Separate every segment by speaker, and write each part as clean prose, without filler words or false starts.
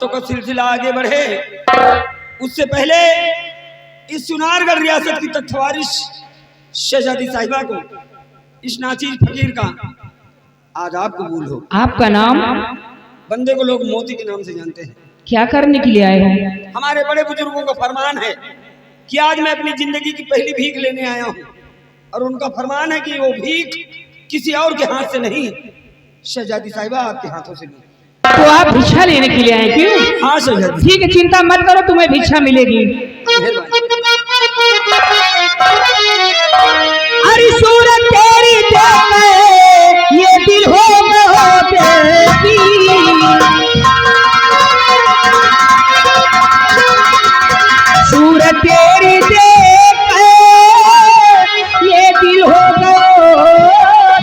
Speaker 1: तो का सिलसिला आगे बढ़े उससे पहले इस सुनारगढ़ रियासत की तख्तवारिश शहजादी साहिबा को इस नाचीज फकीर का आदाब कबूल हो।
Speaker 2: आपका नाम?
Speaker 1: बंदे को लोग मोती के नाम से जानते हैं।
Speaker 2: क्या करने के लिए आए हैं?
Speaker 1: हमारे बड़े बुजुर्गों का फरमान है कि आज मैं अपनी जिंदगी की पहली भीख लेने आया हूँ और उनका फरमान है कि वो भीख किसी और के हाथ से नहीं, शहजादी साहिबा आपके हाथों से ली।
Speaker 2: तो आप भिक्षा लेने के लिए आए क्यों?
Speaker 1: हाँ शहजादी।
Speaker 2: ठीक है, चिंता मत करो, तुम्हें भिक्षा मिलेगी। अरे सूरत तेरी देख ये दिल हो बेटी, सूरत तेरी देख ये दिल हो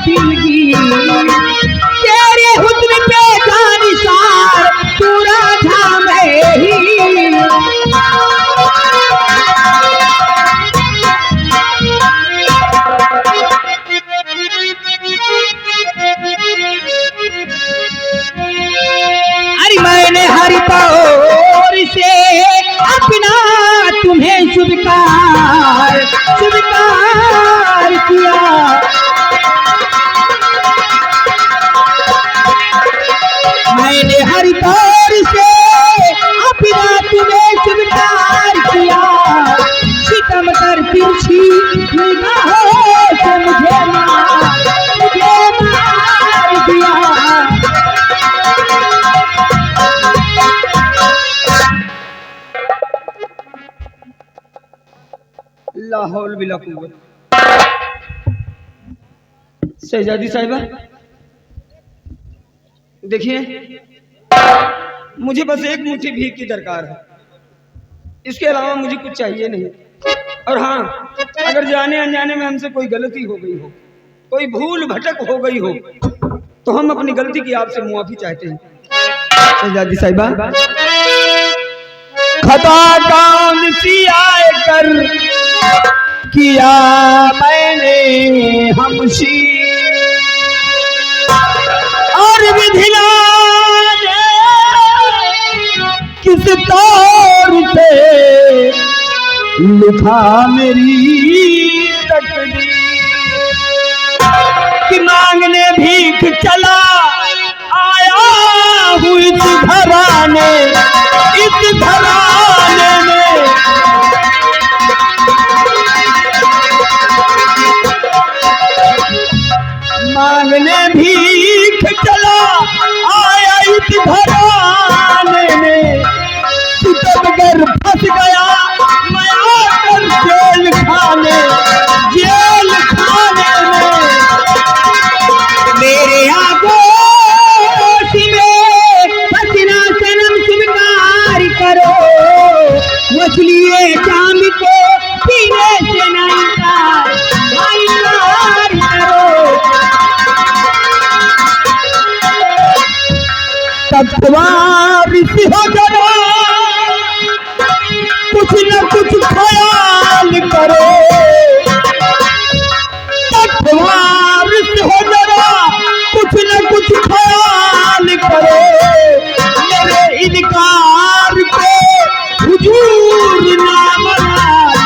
Speaker 2: दिल की, तेरे हुस्न पे जानिसार पूरा झाम ही। अरे मैंने हर तौर से अपना तुम्हें स्वीकार किया, मैंने हर तौर से अपना तुम्हें स्वीकार किया, सितम कर तिरछी निगाहों से मुझे मार दिया।
Speaker 1: लाहौल बिला कुव्वत। शहजादी साहिबा देखिए, मुझे बस एक मुट्ठी भीख की दरकार है, इसके अलावा मुझे कुछ चाहिए नहीं। और हाँ, अगर जाने अनजाने में हमसे कोई गलती हो गई हो, कोई भूल भटक हो गई हो, तो हम अपनी गलती की आपसे मुआफी चाहते हैं। शहजादी साहिबा, खता कौन सी आए कर किया मैंने हमशी, और विधिना किस तौर से लिखा मेरी तकदीर, कि मांगने भीख चला आया हूँ इस घराने में, मांगने भीख चला आया इस घराने में, सितमगर फंस गया मैं आकर जेल खाने में, मेरे आगोश में पसीना सनम स्वीकार करो, मछलिए शाम को पीने से ना इनकार करो, तख्तवारिश हो जरा कुछ न कुछ ख्याल करो, तख्तवारिश हो जरा कुछ न कुछ ख्याल करो, मेरे इनकार को हुजूर ना मनाल,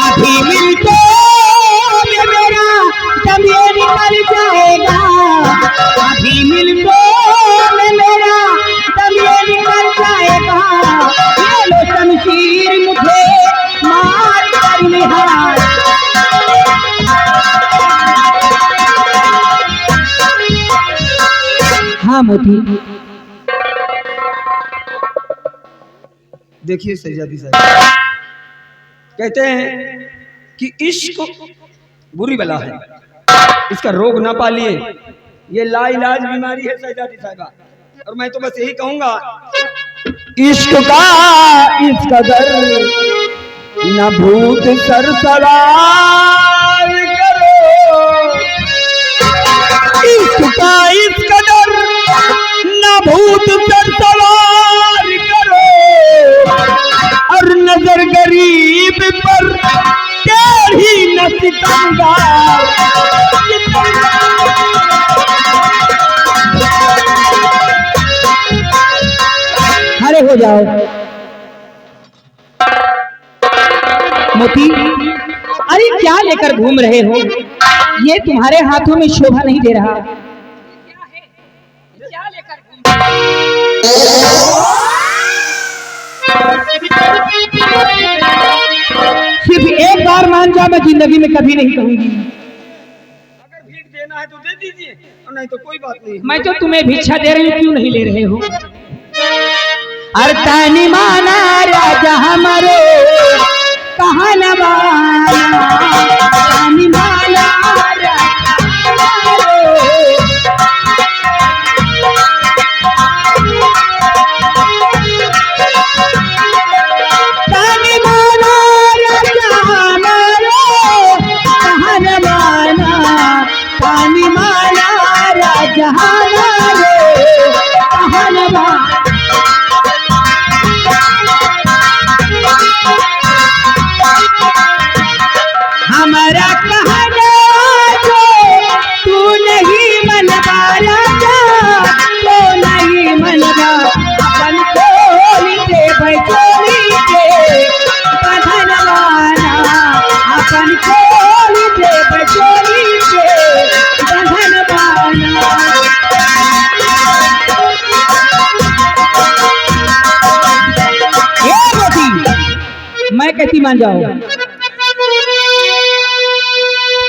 Speaker 1: अभी मिलते मेरा दम ये निकल जाएगा, अभी मिलते मेरा दम ये निकल जाएगा, ये लो शमशीर मुझे मार कर निहार। हाँ मोती। देखिए शहजादी साहब, कहते हैं कि इश्क बुरी बला है, इसका रोग ना पालिए, ये लाइलाज बीमारी है शहजादी साहिबा। और मैं तो बस यही कहूंगा, इश्क का इस कदर न भूत सर सवार करो, इश्क का इस कदर न भूत सर सवार करो, और नजर गरीब पर टेढ़ी न सितमगार
Speaker 2: हो जाओ। मोती, अरे क्या लेकर घूम रहे हो? ये तुम्हारे हाथों में शोभा नहीं दे रहा।
Speaker 1: क्या लेकर घूम
Speaker 2: सिर्फ एक बार मान जाओ, मैं जिंदगी में कभी नहीं कहूंगी।
Speaker 1: अगर भीख देना है तो दे दीजिए, और नहीं तो कोई बात नहीं।
Speaker 2: मैं तो तुम्हें भिक्षा दे रही हूँ, क्यों नहीं ले रहे हो? अरतानी माना राजा हमारे कहा न माना, तानी माना राजा तानी माना राजा हमारे कहा न माना, तानी माना राजा हमारे कहा न माना। हमारा कहना जो तू नहीं मनवा राजा, तो नहीं मनवा, अपन खोली दे बचोली के बंधन वाला, अपन खोली दे बचोली के बंधन वाला। ये मोती, मैं कहती मान जाओ।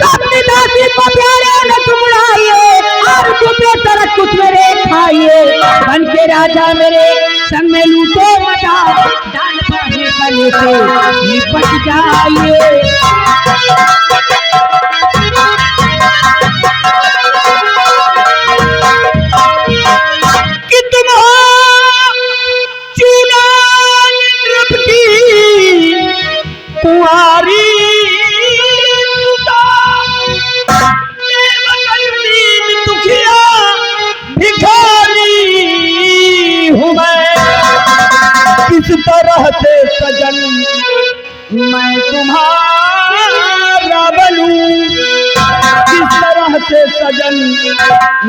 Speaker 2: अपनी दासी को प्यारे न तुम उड़ाइए, और तुम्हें तरक कुछ मेरे खाइए, बन के राजा मेरे संग में लूटो मचा, डाल पाने गले से निपट जाइए। कि तुम हो चूड़ान रब की कुंवारी, किस तरह से सजन मैं तुम्हारा बनूं, किस तरह से सजन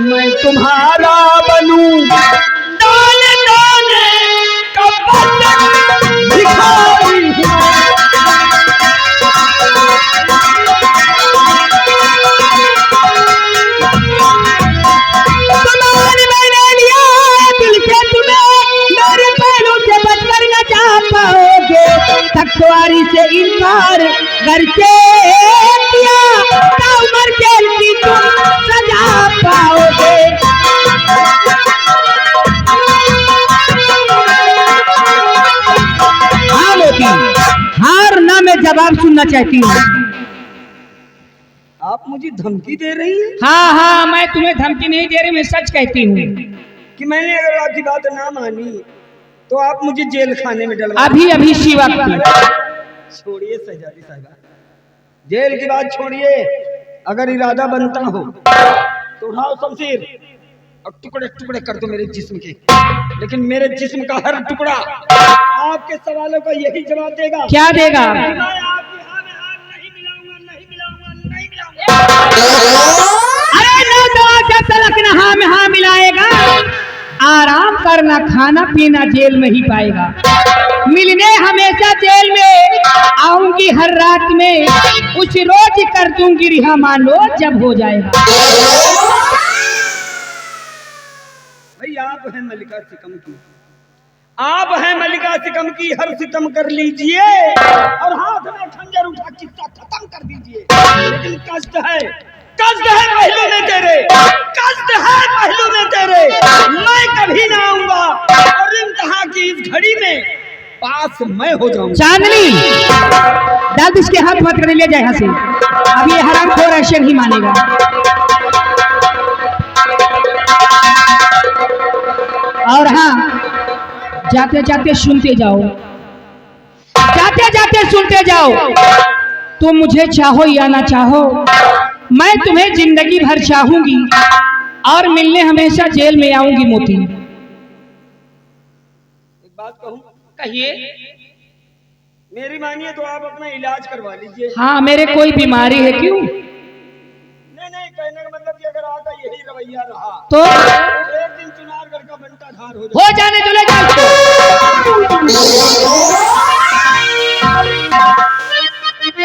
Speaker 2: मैं तुम्हारा बनूं, दाने दाने का भिखारी हूँ। तकवारी से इनकार करके दिया, उम्र जेल की तुम सजा पाओगे। हाँ मोती, हार ना मैं जवाब सुनना चाहती हूँ।
Speaker 1: आप मुझे धमकी दे रही हैं?
Speaker 2: हाँ हाँ, मैं तुम्हें धमकी नहीं दे रही, मैं सच कहती हूँ
Speaker 1: कि मैंने अगर आपकी बात ना मानी तो आप मुझे जेल खाने में डलवा।
Speaker 2: अभी अभी शिवा
Speaker 1: छोड़िए शहजादी साहिबा, जेल की बात छोड़िए। अगर इरादा बनता हो तो उठाओ शमशीर और टुकड़े टुकड़े कर दो मेरे जिस्म के, लेकिन मेरे जिस्म का हर टुकड़ा आपके सवालों का यही जवाब देगा।
Speaker 2: क्या देगा?
Speaker 1: मैं आपकी हाथ में हाथ नहीं मिलाऊंगा, नहीं मिलाऊंगा, नहीं मिलाऊंगा।
Speaker 2: अरे ना दवा जब तलक ना हाँ में हाँ मिलाएगा, आराम करना खाना पीना जेल में ही पाएगा। मिलने हमेशा जेल में आऊंगी हर रात में, उस रोज कर दूंगी रिहा, मान लो जब हो जाएगा।
Speaker 1: भाई आप हैं मलिका सिकम की, आप हैं मलिका सिकम की, हर सितम कर लीजिए और हाथ में खंजर उठा किस्सा खत्म कर दीजिए। लेकिन कष्ट है पहलू में तेरे, कष्ट है पहलू में तेरे। मैं कभी ना आऊंगा और इम्तिहान की इस घड़ी में पास मैं हो जाऊंगा।
Speaker 2: चांदनी दाद इसके हाथ मत कर, ले जाए यहाँ से। अब ये हरामखोर ऐसे नहीं मानेगा। और हाँ, जाते जाते सुनते जाओ, जाते जाते सुनते जाओ। तुम मुझे चाहो या ना चाहो, मैं तुम्हें जिंदगी भर चाहूंगी और मिलने हमेशा जेल में आऊंगी मोती।
Speaker 1: एक बात कहूं?
Speaker 2: कहिए।
Speaker 1: मेरी मानिए तो आप अपना इलाज करवा लीजिए।
Speaker 2: हाँ, मेरे कोई बीमारी है? क्यों?
Speaker 1: नहीं, कहने का मतलब कि अगर आपका यही रवैया रहा
Speaker 2: तो
Speaker 1: एक दिन चुनारगढ़ का बंटा धार हो
Speaker 2: जाने दो, ले जाओ।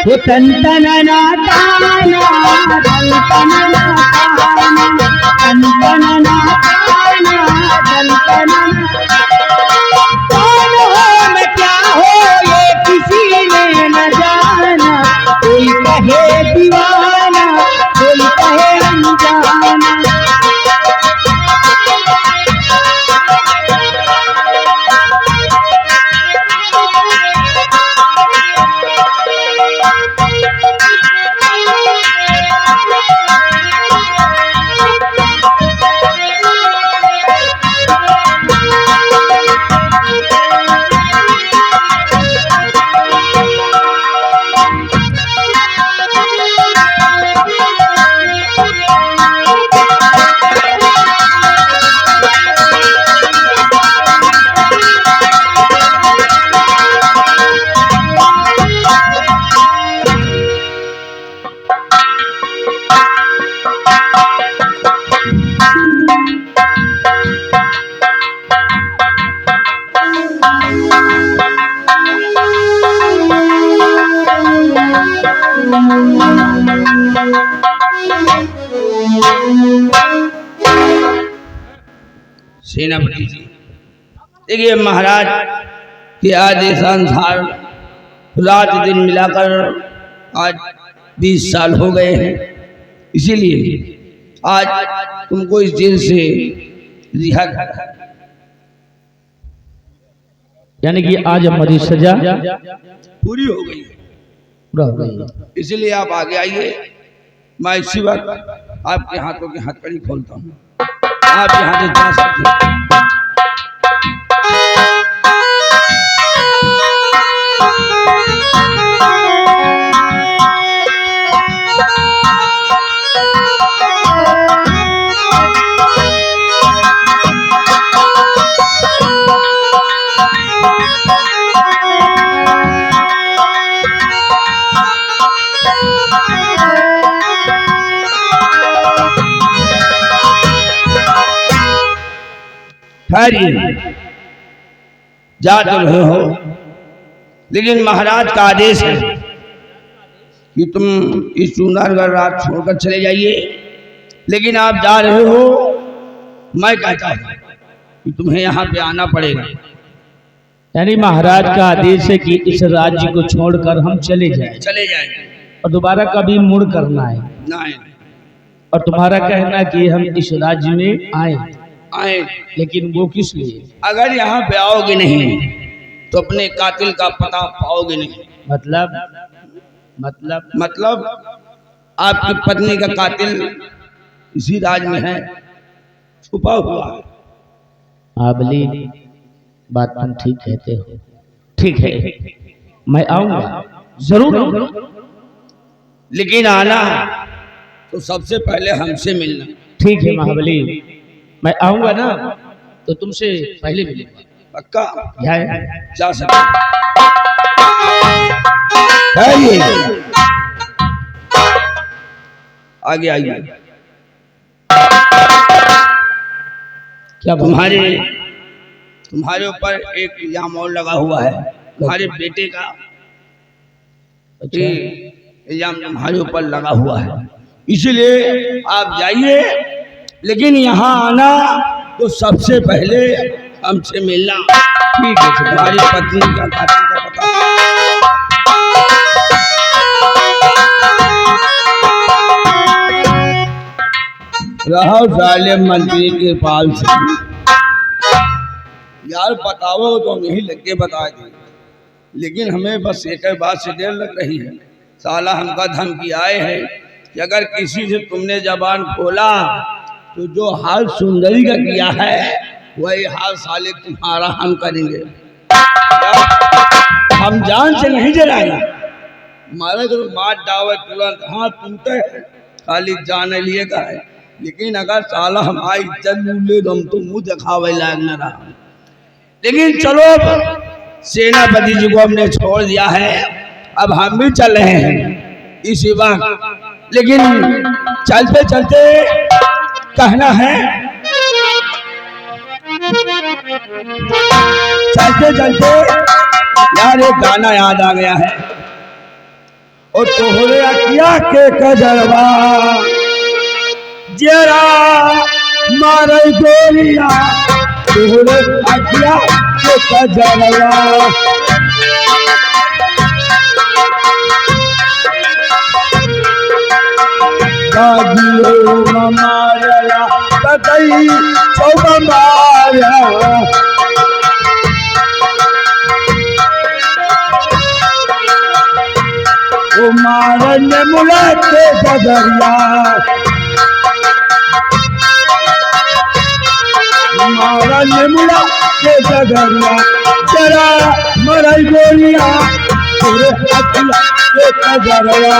Speaker 2: वो तन तनना ताना तन तनना ताना तन तनना ताना तन तनना कौन हो मैं क्या हो ये किसी ने न जाना कोई कहे दीवाना कोई कहे अनजाना
Speaker 1: सेनापति जी देखिए महाराज के आदेशानुसार रात दिन मिलाकर आज 20 साल हो गए हैं, इसीलिए आज तुमको इस जेल से रिहा करा।
Speaker 2: यानी कि आज हमारी सजा
Speaker 1: पूरी हो गई, इसलिए आप आगे आइए। मैं इसी वक्त आपके हाथों की हथकड़ी खोलता हूँ, आप यहाँ से जा सकते हैं। जा तो रहे हो, लेकिन महाराज का आदेश है कि तुम इस चुनारगढ़ रात छोड़कर चले जाइए। लेकिन आप जा रहे हो, मैं कहता हूं कि तुम्हें यहाँ पे आना पड़ेगा।
Speaker 2: यानी महाराज का आदेश है कि इस राज्य को छोड़कर हम चले जाएं और दोबारा कभी मुड़ करना है
Speaker 1: नहीं।
Speaker 2: और तुम्हारा कहना कि हम इस राज्य में आए, लेकिन वो किस लिए?
Speaker 1: अगर यहाँ पे आओगे नहीं तो अपने कातिल का पता पाओगे नहीं। मतलब आपकी पत्नी का कातिल इसी राज में है, छुपा हुआ है।
Speaker 2: आबली बात तुम ठीक कहते हो, ठीक है, मैं आऊंगा, जरूर आऊंगा।
Speaker 1: लेकिन आना तो सबसे पहले हमसे मिलना।
Speaker 2: ठीक है महाबली, मैं आऊंगा ना तो तुमसे पहले मिलूंगा,
Speaker 1: पक्का?
Speaker 2: जा
Speaker 1: सकते आगे आइए।
Speaker 2: क्या
Speaker 1: तुम्हारे ऊपर एक इल्जाम और लगा हुआ है, तुम्हारे बेटे का इल्जाम तुम्हारे ऊपर लगा हुआ है, इसीलिए आप जाइए। लेकिन यहाँ आना तो सबसे पहले हमसे मिलना। ठीक है, तुम्हारी पत्नी का कातिल का पता रहो साले मंत्री के पास से यार, बताओ तो हम यही लग के बता दें। लेकिन हमें बस एक बात से डर लग रही है, साला हमका धमकी आए है कि अगर किसी से तुमने जबान खोला तो जो हाल सुंदरी का किया है वही हाल साले तुम्हारा हम करेंगे। हम जान से नहीं जलाएंगे, हमारे तो मार डावे तुरंत हाथ टूटे खाली जान लिए का है। लेकिन अगर साला हमारी इज्जत ले तो हम तो मुंह दिखावे लायक न रहा। लेकिन चलो, सेनापति जी को हमने छोड़ दिया है, अब हम भी चल रहे हैं इसी वक्त। लेकिन चलते चलते कहना है, चलते चलते चलते यार एक गाना याद आ गया है। और तोहरे अकिया के कजरवा जरा मारे गोरिया, तोहरे अकिया के कजरवा दादियो मारया ततई चौब मारया, ओ मारन मुलाते गदरिया, मारन मुलाते गदरिया जरा मरई गोरिया, तोरे अकिया के कजरवा।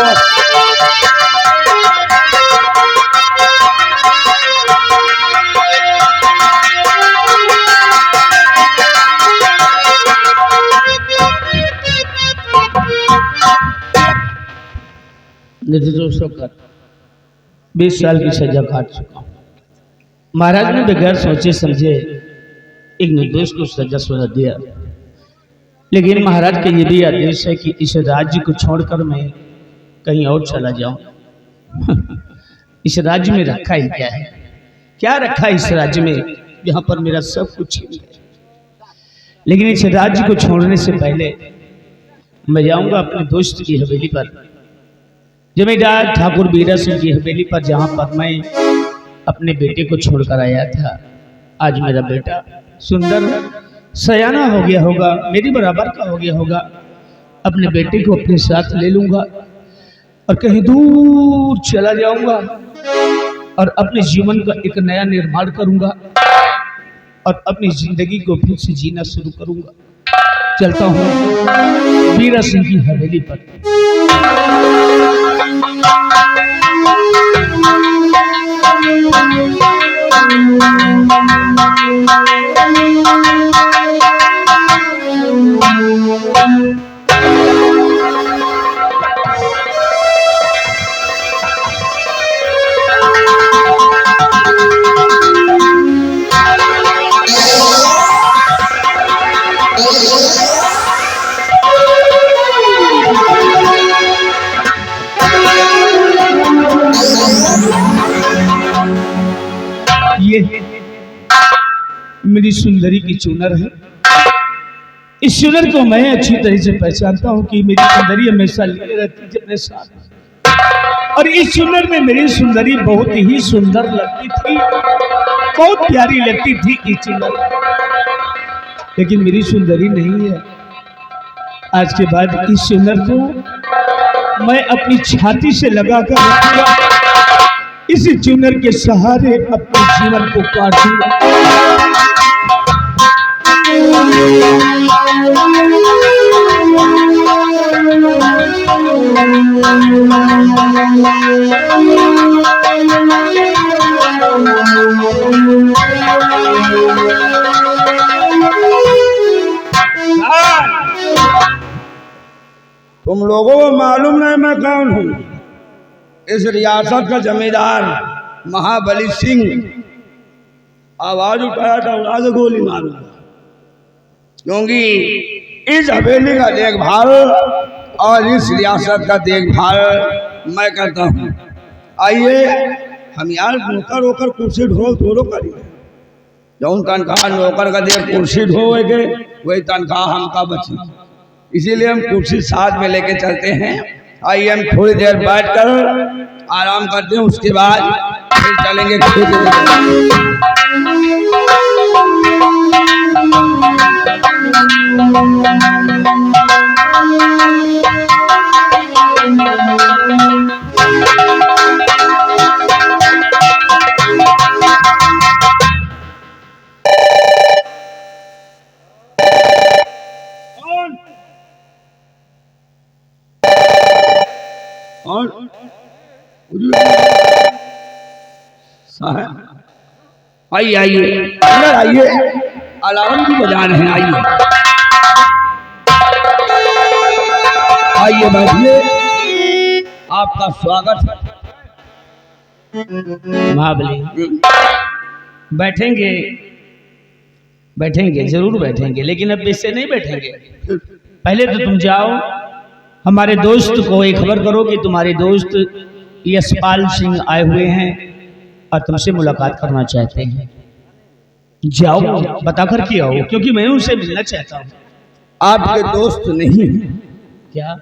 Speaker 2: निर्दोषों का 20 साल की सजा काट चुका हूँ। महाराज ने बगैर सोचे समझे एक निर्दोष को सजा सुना दिया, लेकिन महाराज का ये भी आदेश है कि इस राज्य को छोड़कर मैं कहीं और चला जाऊं। इस राज्य में रखा ही क्या है, क्या रखा है इस राज्य में, यहाँ पर मेरा सब कुछ छीन गया। लेकिन इस राज्य को छोड़ने से पहले मैं जाऊंगा अपने दोस्त की हवेली पर, जमींदार ठाकुर बीरा सिंह की हवेली पर, जहां पर मैं अपने बेटे को छोड़कर आया था। आज मेरा बेटा सुंदर सयाना हो गया होगा, मेरी बराबर का हो गया होगा। अपने बेटे को अपने साथ ले लूंगा और कहीं दूर चला जाऊंगा और अपने जीवन का एक नया निर्माण करूंगा और अपनी जिंदगी को फिर से जीना शुरू करूंगा। चलता हूँ बीरा सिंह की हवेली पर। ये मेरी सुंदरी की चुनर है। इस चुनर को मैं अच्छी तरह से पहचानता हूँ कि मेरी सुंदरी हमेशा लिए रहती थी अपने साथ, और इस चुनर में मेरी सुंदरी बहुत ही सुंदर लगती थी, बहुत प्यारी लगती थी ये चुनर। लेकिन मेरी सुंदरी नहीं है। आज के बाद इस चुनर को मैं अपनी छाती से लगाकर रखूंगा, इस चुनर के सहारे अपने जीवन को काटूंगा।
Speaker 1: तुम लोगों को मालूम नहीं मैं कौन हूँ? इस रियासत का जमींदार महाबली सिंह। आवाज उठाया था, उड़ा के गोली मारूंगा, क्योंकि इस हवेली का देखभाल और इस रियासत का देखभाल मैं करता हूँ। आइए हम यार नौकर होकर कुर्सी ढो थोड़ो करिए, जौन तनख्वाह नौकर का दे कुर्सी ढोएगे वही तनख्वाह हमका बची, इसीलिए हम कुर्सी साथ में लेके चलते हैं। आइए हम थोड़ी देर बैठकर आराम करते हैं, उसके बाद फिर चलेंगे खेत। आइए आइए अंदर आइए, अलार्म भी बजा रहे हैं। आइए आइए बैठिए, आपका स्वागत है।
Speaker 2: महाबली बैठेंगे,
Speaker 3: बैठेंगे, जरूर बैठेंगे, लेकिन अब इससे नहीं बैठेंगे। पहले तो तुम जाओ, हमारे दोस्त को एक खबर करो कि तुम्हारे दोस्त यशपाल सिंह आए हुए हैं और तुमसे मुलाकात करना चाहते हैं। जाओ, बताकर के आओ, क्योंकि मैं उनसे मिलना चाहता हूँ।
Speaker 1: आपके दोस्त नहीं है?
Speaker 3: क्या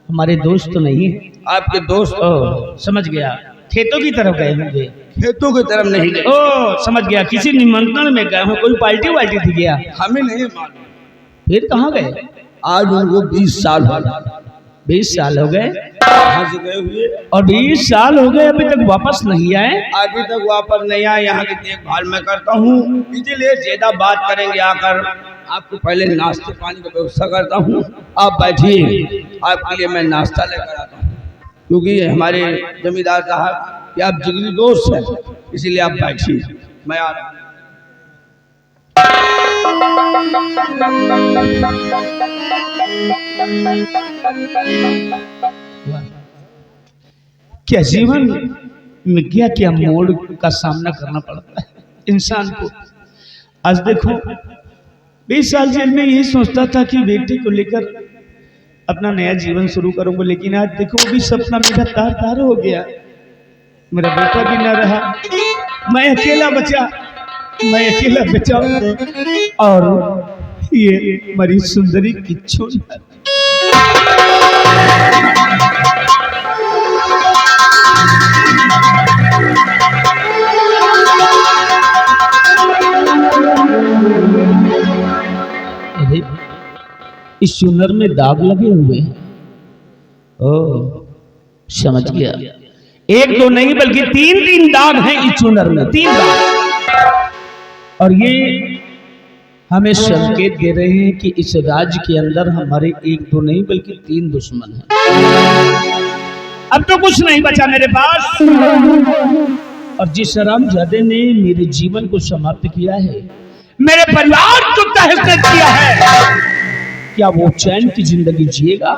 Speaker 3: हमारे दोस्त तो नहीं है?
Speaker 1: आपके दोस्त
Speaker 3: समझ गया, खेतों की तरफ गए होंगे।
Speaker 1: खेतों की तरफ नहीं गए।
Speaker 3: ओ समझ गया, किसी निमंत्रण में गए हो, कोई पार्टी वार्टी थी क्या?
Speaker 1: हमें नहीं मालूम।
Speaker 3: फिर कहाँ गए?
Speaker 1: आज उनको 20 साल हो गए।
Speaker 3: 20 साल हो गए
Speaker 1: यहाँ से गए हुए,
Speaker 3: और 20 साल हो गए अभी तक वापस नहीं आए।
Speaker 1: अभी तक वापस नहीं आए। यहाँ की देखभाल मैं करता हूँ, इसलिए ज्यादा बात करेंगे आकर। आपको पहले नाश्ते पानी की व्यवस्था करता हूँ, आप बैठिए, आपके लिए मैं नाश्ता लेकर आता हूँ, क्योंकि हमारे जमींदार साहब कि आप जिगरी दोस्त हैं, इसीलिए आप बैठिए, मैं आ रहा हूँ।
Speaker 3: क्या जीवन में क्या क्या मोड़ का सामना करना पड़ता है इंसान को। आज देखो, 20 साल जेल में यही सोचता था कि बेटे को लेकर अपना नया जीवन शुरू करूंगा, लेकिन आज देखो वो भी सपना मेरा तार तार हो गया। मेरा बेटा भी न रहा, मैं अकेला बचा, मैं अकेला बचा, और ये मरी सुंदरी की छोड़। इस चुनर में दाग लगे हुए हैं। ओ समझ गया, एक दो नहीं बल्कि 3 दाग हैं इस चुनर में, 3 दाग। और ये हमें संकेत दे रहे हैं कि इस राज्य के अंदर हमारे 1 2 नहीं बल्कि 3 दुश्मन हैं। अब तो कुछ नहीं बचा मेरे पास। और जिस हरामजादे ने मेरे जीवन को समाप्त किया है, मेरे परिवार को तहस किया है, क्या वो चैन की जिंदगी जिएगा?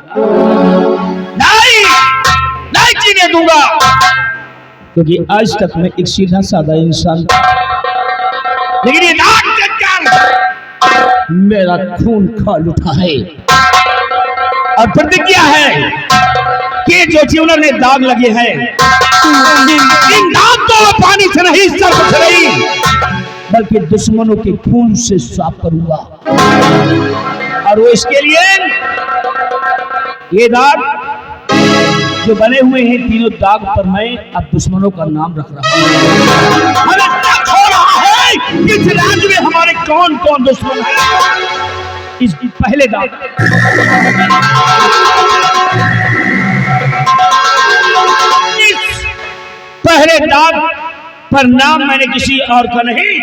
Speaker 3: नहीं, नहीं जीने दूंगा, क्योंकि आज तक मैं एक सीधा साधा इंसान था, लेकिन ये नाक चक्कर मेरा खून खौल उठा है। और प्रतिज्ञा है कि जो जीवन में दाग लगे हैं, इन दाग को मैं पानी से नहीं, सर्फ से नहीं, बल्कि दुश्मनों के खून से साफ करूंगा। और वो इसके लिए ये दाग जो बने हुए हैं, 3 दाग पर मैं अब दुश्मनों का नाम रख रहा हूं। हमें तक हो रहा है कि इस राज्य में हमारे कौन कौन दुश्मन हैं। इस पहले दाग, इस पहले दाग पर नाम मैंने किसी और का नहीं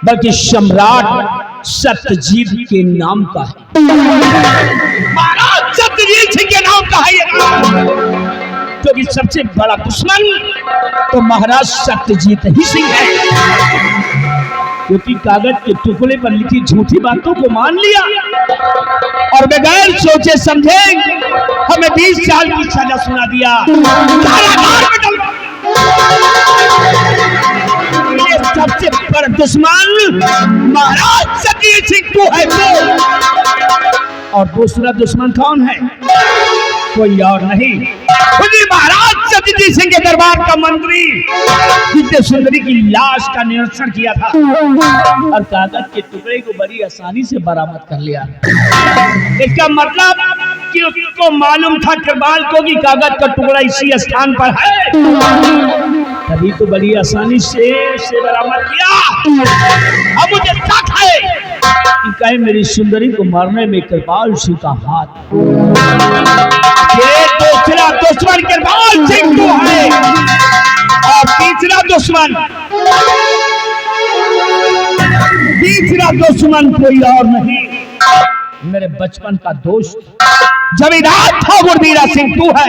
Speaker 3: बल्कि सम्राट सत्यजीत के नाम का है। महाराज सत्यजीत सिंह के नाम का है ये, क्योंकि सबसे बड़ा दुश्मन तो महाराज सत्यजीत ही सिंह है, क्योंकि कागज के टुकड़े पर लिखी झूठी बातों को मान लिया और बगैर सोचे समझे हमें 20 साल की सजा सुना दिया। कारागार में डाल ये सबसे बड़ा दुश्मन महाराज सत्यजीत सिंह तू है तो। और दूसरा दुश्मन कौन है? कोई और नहीं, महाराज सत्यजीत सिंह के दरबार का मंत्री जिसने सुंदरी की लाश का निरीक्षण किया था और कागज के टुकड़े को बड़ी आसानी से बरामद कर लिया। इसका मतलब कि उसको मालूम था कृपाल को कि कागज का टुकड़ा इसी स्थान पर है, तभी तो बड़ी आसानी से उसे बरामद किया। अब मुझे शक है कि कहीं मेरी सुंदरी को मारने में कृपाल सिंह का हाथ। ये दूसरा दुश्मन कृपाल सिंह तो है और तीसरा दुश्मन कोई और नहीं, मेरे बचपन का दोस्त जमींदार ठाकुर बीरा सिंह तू है,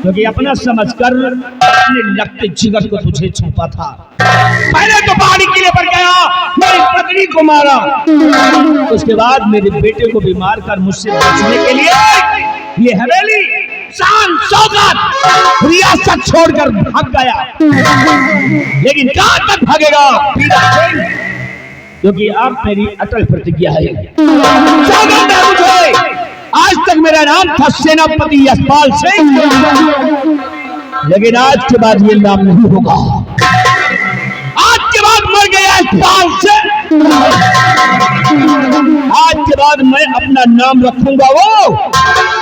Speaker 3: क्योंकि अपना समझकर अपने लगते जिगर को तुझे छुपा था। पहले तो पहाड़ी किले पर गया, मेरी पत्नी को मारा, उसके बाद मेरे बेटे को भी मारकर मुझसे बचने के लिए ये हवेली शान शौकत रियासत छोड़कर भाग गया। लेकिन कहां तक भागेगा बीरा सिंह? क्योंकि आप मेरी अटल प्रतिज्ञा है। सौगंध है मुझे, आज तक मेरा नाम था सेनापति यशपाल सिंह, लेकिन आज के बाद ये नाम नहीं होगा। आज के बाद मर गया यशपाल सिंह, आज के बाद मैं अपना नाम रखूंगा वो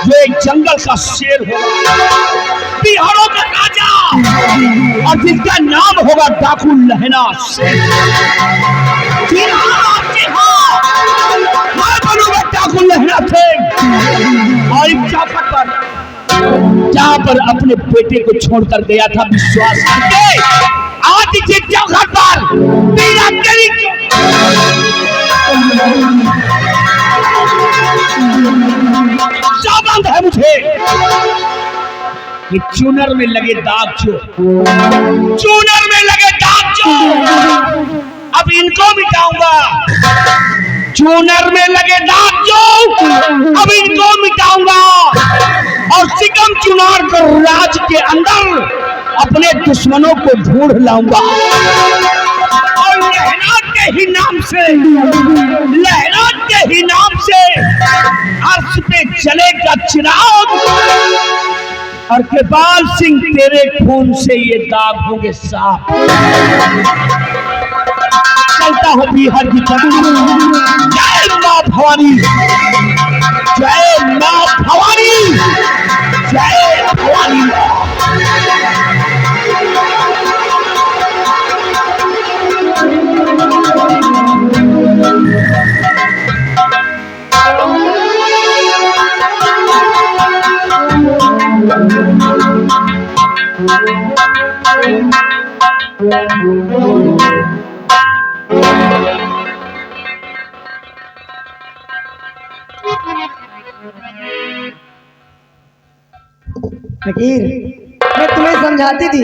Speaker 3: जो एक जंगल का शेर होगा, बिहारों का राजा, और जिसका नाम होगा डाकू लहना सिंह। मैं बनूंगा डाकू लहना सिंह। और इस चौखट पर जहां पर अपने बेटे को छोड़कर गया था विश्वास करके, आज इस चौखट पर मेरा तेरी सौगंध है मुझे कि चूनर में लगे दाग जो, चूनर में लगे दाग जो अब इनको मिटाऊंगा। चूनर में लगे दाग जो अब इनको मिटाऊंगा और सिकम चुनार कर राज के अंदर अपने दुश्मनों को ढूंढ लाऊंगा। और लहना के ही नाम से, लहना के ही नाम से अर्श पे चलेगा चिराग, और कृपाल सिंह तेरे खून से ये दाग होंगे साफ। चलता हो बिहार की तरफ। जय मां भवानी, जय मां भवानी, जय भवानी।
Speaker 4: फकीर, मैं तुम्हें समझाती थी